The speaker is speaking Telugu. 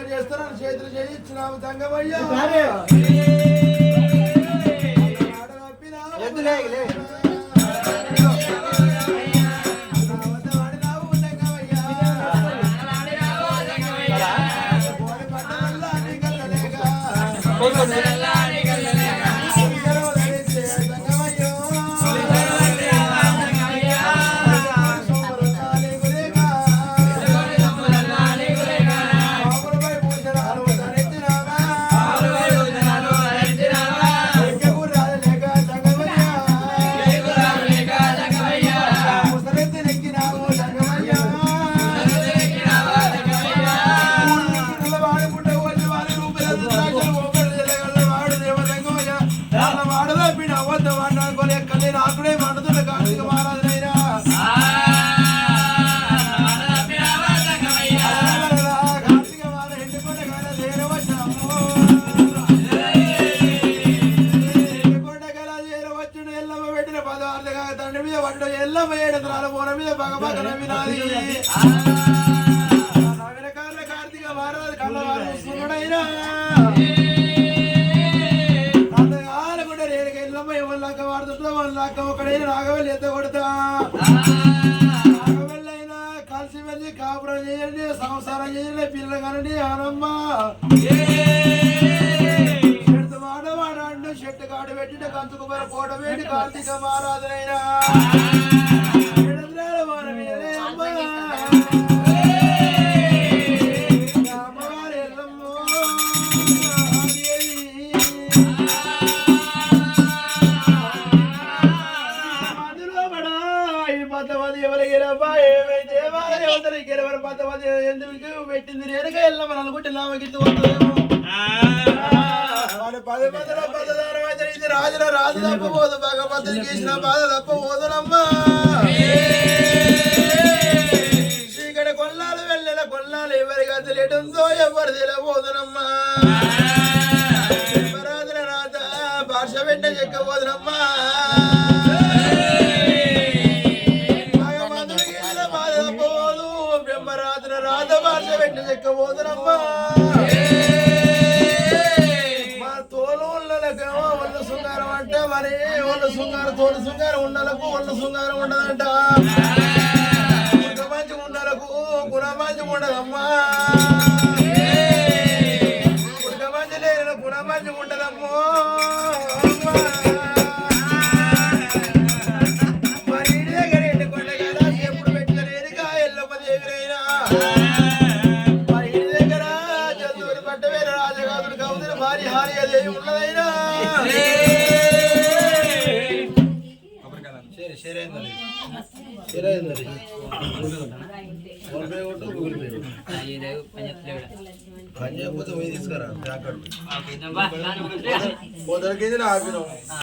చేస్తున్నాను చేతులు చేయించున్నాము తంగమయ్యా రాఘవల్లి ఎత్త కొడతా రాఘవల్లైనా కలిసి వెళ్ళి కాపురం చేయండి సంసారం చేయండి పిల్లలు కనండి ఆనమ్మ చెట్టు వాడవాడు చెట్టు కాడు పెట్టిన కంచుకు పోట వేడి కార్తీక మహారాజునైనా పెట్టింది నేరుగా వెళ్ళమని అనుకుంటే నామగిట్టు పది మందిలో పదదారం అయితే రాజుల రాజు తప్పబోదు భగవంతుని గీసిన బాధ తప్పబోదునమ్మా చీకటి కొల్లాలు వెళ్ళిన కొల్లాలు ఎవరిగా తెలియడంతో ఎవరు తెలియబోదునమ్మా రాజుల రాత భాష వెంట చెక్కబోదునమ్మా చెక్కబోదునమ్మా మా తోలు ఉన్నలకేమో ఒళ్ళు శృంగారం అంటే మరి ఒళ్ళు శృంగారం తోలు శృంగారం ఉన్నలకు ఒళ్ళు శృంగారం ఉండదంట మంచి ఉన్నలకు గుణ మంచి ఉండదమ్మా గుణ మంచి లేని గుణ మంచి ఉండదమ్మో మరి ఇంటి దగ్గర ఎండుకొండ కదా ఎప్పుడు పెట్టిన రేణుగా ఎల్లమ్మ దేవిరైనా ఉన్నదైనా తీసుకురా